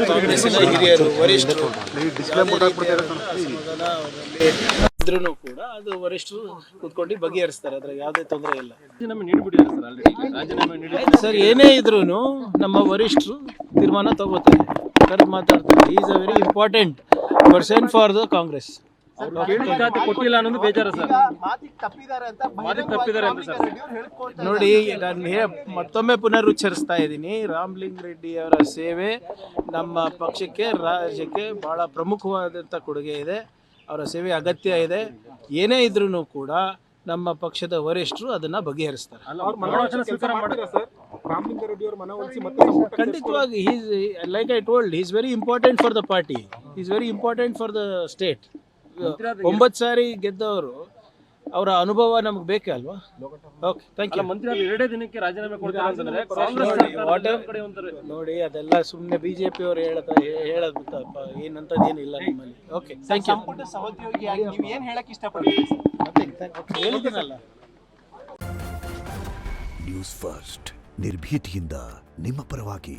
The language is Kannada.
ಕಾಂಗ್ರೆಸ್ಸಿನ ಹಿರಿಯರು ವರಿಷ್ಠರು ಇದ್ರೂ ಕೂಡ ಅದು ವರಿಷ್ಠರು ಕೂತ್ಕೊಂಡು ಬಗೆಹರಿಸ್ತಾರೆ. ಅದ್ರ ಯಾವುದೇ ತೊಂದರೆ ಇಲ್ಲ. ಸರ್ ಏನೇ ಇದ್ರೂ ನಮ್ಮ ವರಿಷ್ಠರು ತೀರ್ಮಾನ ತಗೋತಾರೆ, ಕರೆದು ಮಾತಾಡ್ತಾರೆ. Is a very important person for the Congress. ಕೊಟ್ಟಿಲ್ಲ ಅನ್ನೋದು ಬೇಜಾರ ಸರ್. ನೋಡಿ, ನಾನು ಮತ್ತೊಮ್ಮೆ ಪುನರುಚ್ಚರಿಸ್ತಾ ಇದ್ದೀನಿ, ರಾಮಲಿಂಗ ರೆಡ್ಡಿ ಅವರ ಸೇವೆ ನಮ್ಮ ಪಕ್ಷಕ್ಕೆ, ರಾಜ್ಯಕ್ಕೆ ಬಹಳ ಪ್ರಮುಖವಾದಂಥ ಕೊಡುಗೆ ಇದೆ. ಅವರ ಸೇವೆ ಅಗತ್ಯ ಇದೆ. ಏನೇ ಇದ್ರೂ ಕೂಡ ನಮ್ಮ ಪಕ್ಷದ ವರಿಷ್ಠರು ಅದನ್ನ ಬಗೆಹರಿಸ್ತಾರೆ. ಖಂಡಿತವಾಗಿ like I told, is very important for the party, is very important for the state. 9 ಸಾರಿ ಗೆದ್ದವರು, ಅವರ ಅನುಭವ ನಮ್ಗೆ ಬೇಕೇ ಅಲ್ವಾ? Okay, thank you. ಮಂತ್ರಿ 2 ದಿನಕ್ಕೆ ರಾಜೀನಾಮೆ ಕೊಡ್ತಾರೆ ಅಂತಂದ್ರೆ ನೋಡಿ, ಅದೆಲ್ಲ ಸುಮ್ಮನೆ ಬಿಜೆಪಿ ಅವರು ಹೇಳೋದು ಏನಂತದೇನಿಲ್ಲ ನಮ್ಮಲ್ಲಿ. Okay, thank you. ಹೇಳಿದ್ದೀನಲ್ಲ. ನ್ಯೂಸ್ ಫಸ್ಟ್ ನಿರ್ಭೀತಿಯಿಂದ ನಿಮ್ಮ ಪರವಾಗಿ.